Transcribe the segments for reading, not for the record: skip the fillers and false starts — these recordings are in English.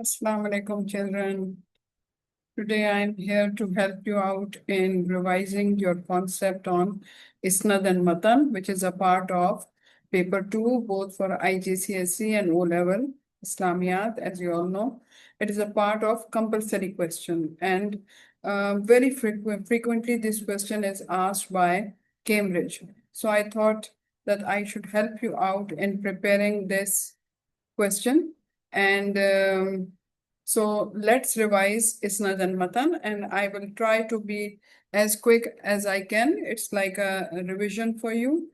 Assalamu alaikum, children. Today I'm here to help you out in revising your concept on Isnad and Matan, which is a part of paper 2, both for IGCSE and O level Islamiyat, as you all know. It is a part of compulsory question, and very frequently this question is asked by Cambridge. So I thought that I should help you out in preparing this question. And so let's revise Isnad and Matan, and I will try to be as quick as I can. It's like a revision for you.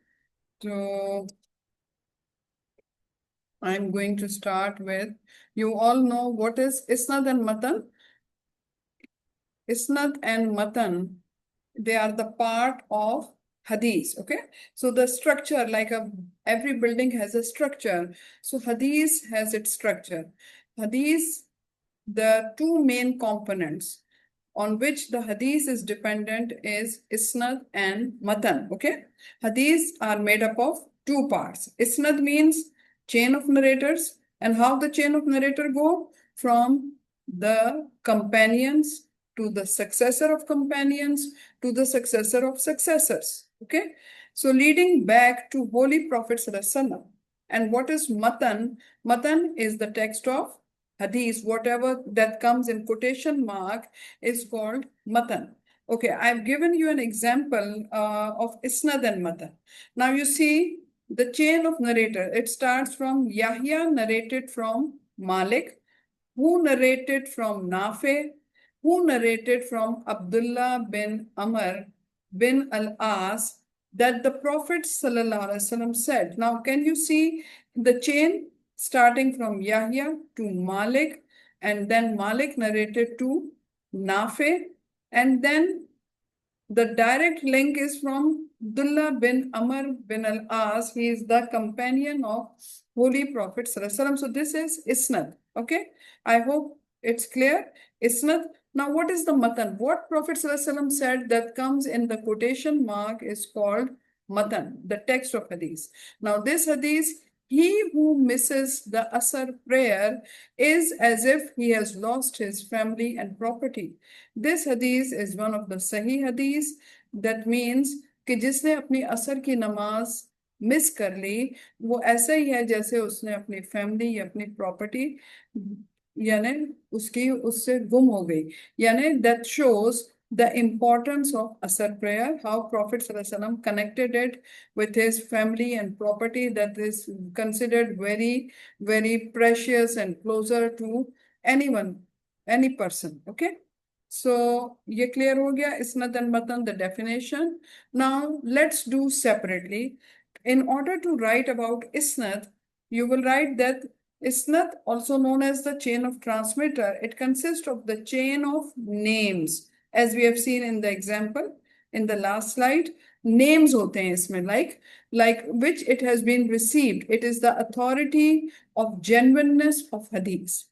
So I'm going to start with, you all know what is Isnad and Matan? Isnad and Matan, they are the part of Hadith, okay? So the structure, every building has a structure. So Hadith has its structure. Hadith, the two main components on which the hadith is dependent is isnad and matan. Okay, hadiths are made up of two parts. Isnad means chain of narrators, and how the chain of narrator go from the companions to the successor of companions to the successor of successors. Okay, so leading back to Holy Prophet Sallallahu. And what is matan? Matan is the text of hadith, whatever that comes in quotation mark is called matan. Okay, I've given you an example of isnad and matan. Now you see the chain of narrator. It starts from Yahya narrated from Malik, who narrated from Nafi, who narrated from Abdullah bin Amr bin al-As, that the Prophet ﷺ said. Now, can you see the chain starting from Yahya to Malik, and then Malik narrated to Nafi, and then the direct link is from Abdullah bin Amr bin al-As. He is the companion of Holy Prophet ﷺ. So this is Isnad. Okay, I hope it's clear. Isnad. Now, what is the matan? What Prophet ﷺ said that comes in the quotation mark is called matan, the text of hadith. Now, this hadith, he who misses the Asr prayer is as if he has lost his family and property. This hadith is one of the Sahih hadith. That means कि जिसने अपनी असर की नमाज miss कर ली, वो ऐसा ही है जैसे उसने अपनी फैमिली या अपनी प्रॉपर्टी यानी उसकी उससे गुम हो गई. यानी that shows the importance of Asr prayer, how Prophet ﷺ connected it with his family and property, that is considered very, very precious and closer to anyone, any person. Okay. So, ye clear ho gaya, isnad and matan, the definition. Now, let's do separately. In order to write about isnad, you will write that isnad, also known as the chain of transmitter, it consists of the chain of names, as we have seen in the example in the last slide. Names hote hain isme, like which it has been received. It is the authority of genuineness of hadith.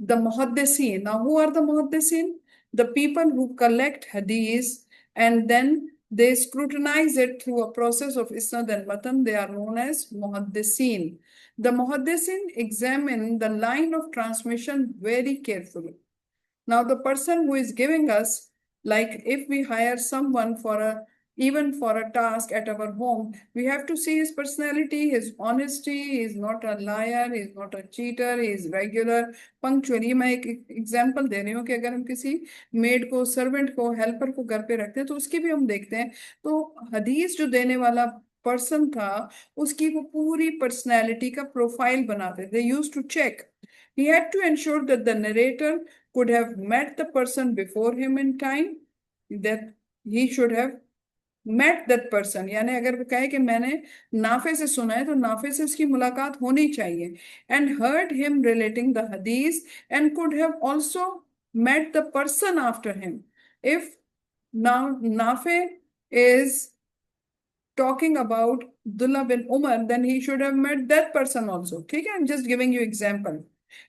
The muhaddisin. Now, who are the muhaddisin? The people who collect hadith and then they scrutinize it through a process of isnad and matan. They are known as muhaddisin. The muhaddisin examine the line of transmission very carefully. Now, the person who is giving us, like if we hire someone for even for a task at our home, we have to see his personality, his honesty. He is not a liar, he is not a cheater, he is regular, punctual. ये मैं एक example दे रही हूँ कि अगर हम किसी made को, सर्वेंट को, हेल्पर को घर पे रखते हैं तो उसकी भी हम देखते हैं. तो हदीस जो देने वाला पर्सन था, उसकी वो पूरी पर्सनैलिटी का प्रोफाइल बनाते थे. Use to check. He had to ensure that the narrator could have met the person before him in time, that he should have met that person. यानी अगर वो कहे कि मैंने नाफे से सुना है तो नाफे से उसकी मुलाकात होनी चाहिए. And heard him relating the hadith and could have also met the person after him. If now Nafe is talking about Abdullah bin Umar, then he should have met that person also. Okay, I'm just giving you example.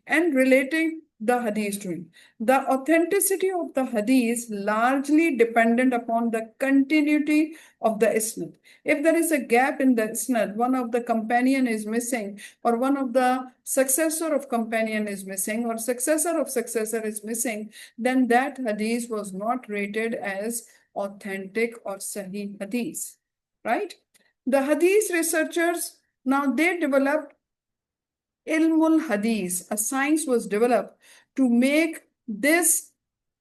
And relating the hadith doing? The authenticity of the hadith largely dependent upon the continuity of the isnad. If there is a gap in the isnad, one of the companion is missing, or one of the successor of companion is missing, or successor of successor is missing, then that hadith was not rated as authentic or sahih hadith, right? The hadith researchers, now they developed Ilmul Hadith, a science was developed to make this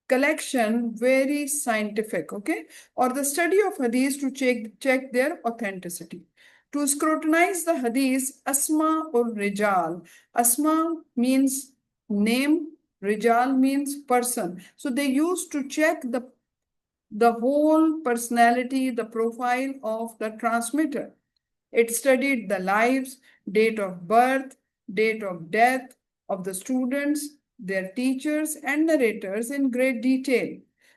collection very scientific, okay? Or the study of hadith to check their authenticity. To scrutinize the hadith, Asma or Rijal. Asma means name, Rijal means person. So they used to check the whole personality, the profile of the transmitter. It studied the lives, date of birth, date of death of the students, their teachers, and narrators in great detail.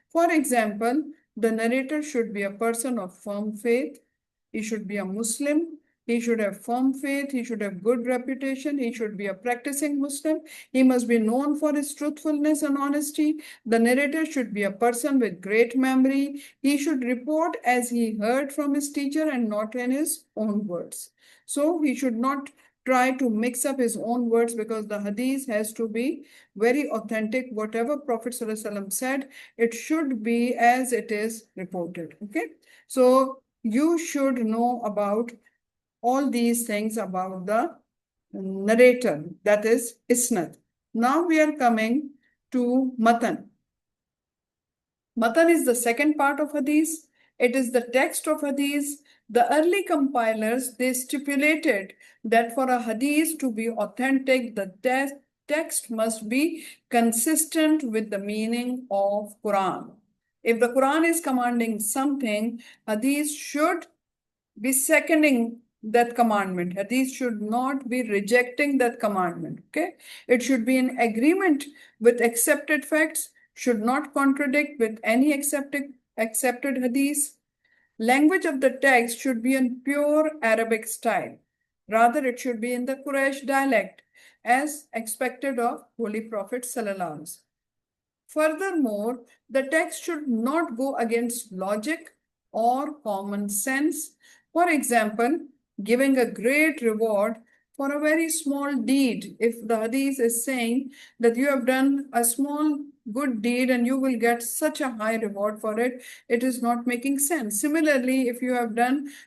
For example, the narrator should be a person of firm faith, he should be a Muslim, he should have firm faith, he should have good reputation, he should be a practicing Muslim, he must be known for his truthfulness and honesty. The narrator should be a person with great memory. He should report as he heard from his teacher and not in his own words. So he should not try to mix up his own words, because the hadith has to be very authentic. Whatever Prophet ﷺ said, it should be as it is reported. Okay. So you should know about all these things about the narrator, that is isnad. Now we are coming to matan. Matan is the second part of hadith. It is the text of hadith. The early compilers, they stipulated that for a hadith to be authentic, the text must be consistent with the meaning of Quran. If the Quran is commanding something, hadith should be seconding that commandment. Hadith should not be rejecting that commandment. Okay, it should be in agreement with accepted facts, should not contradict with any accepted hadith. Language of the text should be in pure Arabic style. Rather, it should be in the Quraysh dialect, as expected of Holy Prophet Sallallahu Alaihi Wasallam. Furthermore, the text should not go against logic or common sense. For example, giving a great reward for a very small deed. If the hadith is saying that you have done a small good deed and you will get such a high reward for it, it is not making sense. Similarly, if you have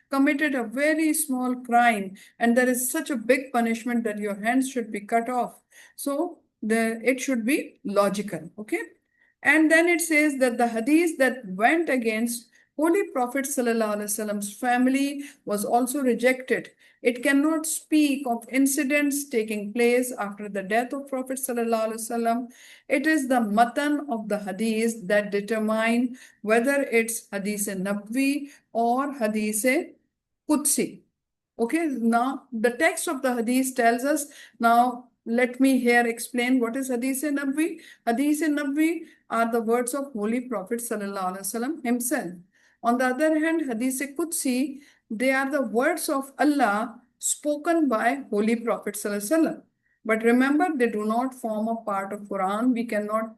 committed a very small crime and there is such a big punishment that your hands should be cut off, so it should be logical, okay? And then it says that the hadith that went against Holy Prophet ﷺ's family was also rejected. It cannot speak of incidents taking place after the death of Prophet ﷺ. It is the matan of the hadith that determine whether it's hadith nabwi or hadith qudsi. Okay, now the text of the hadith tells us. Now let me here explain what is hadith nabwi. Hadith nabwi are the words of Holy Prophet ﷺ himself. On the other hand, hadith qudsi, they are the words of Allah spoken by Holy Prophet ﷺ. But remember, they do not form a part of Quran. We cannot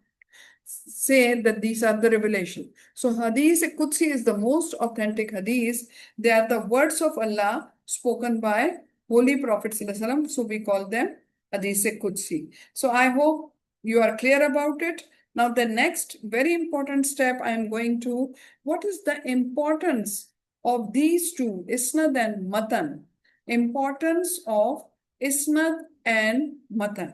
say that these are the revelation. So hadith qudsi is the most authentic hadith. They are the words of Allah spoken by Holy Prophet ﷺ. So we call them hadith qudsi. So I hope you are clear about it. Now the next very important step I am going to, what is the importance of these two, isnad and matan? Importance of isnad and matan.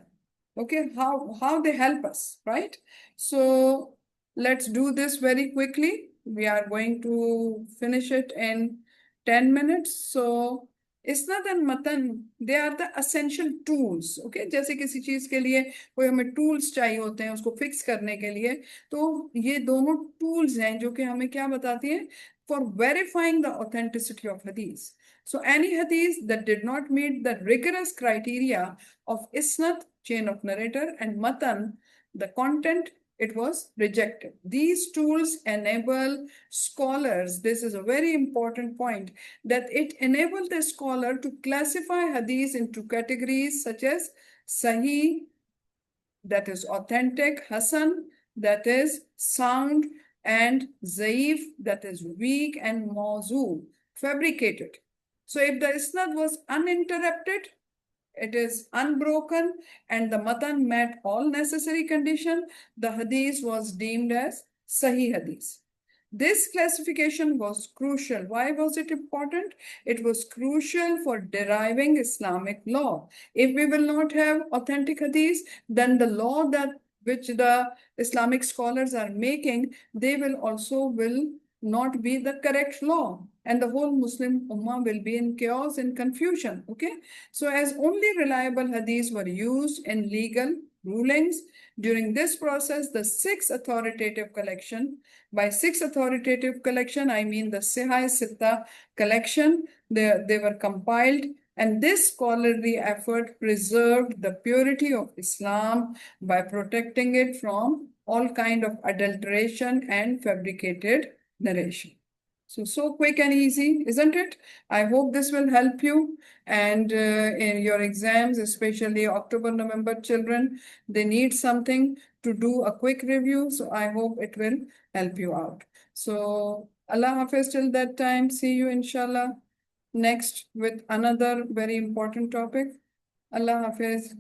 Okay, how they help us, right? So let's do this very quickly. We are going to finish it in 10 minutes. So isnad and matan, they are the essential tools. Okay, जैसे किसी चीज के लिए कोई हमें tools चाहिए होते हैं उसको fix करने के लिए, तो ये दोनों tools हैं जो कि हमें क्या बताती हैं for verifying the authenticity of hadith. So any hadith that did not meet the rigorous criteria of isnad, chain of narrator, and matan, the content, it was rejected. These tools enable scholars, this is a very important point, that it enabled the scholar to classify hadith into categories such as sahih, that is authentic, Hasan, that is sound, and Zaif, that is weak, and Mawzu, fabricated. So if the isnad was uninterrupted, it is unbroken, and the matan met all necessary condition, the hadith was deemed as Sahih hadith. This classification was crucial. Why was it important? It was crucial for deriving Islamic law. If we will not have authentic hadith, then the law that which the Islamic scholars are making, they will not be the correct law. And the whole Muslim Ummah will be in chaos and confusion. Okay. So as only reliable hadiths were used in legal rulings, during this process, the six authoritative collection, by six authoritative collection, I mean the Sihai Sitta collection, they were compiled, and this scholarly effort preserved the purity of Islam by protecting it from all kind of adulteration and fabricated narration. So quick and easy, isn't it? I hope this will help you. And in your exams, especially October, November children, they need something to do a quick review. So I hope it will help you out. So Allah Hafiz till that time. See you inshallah next with another very important topic. Allah Hafiz.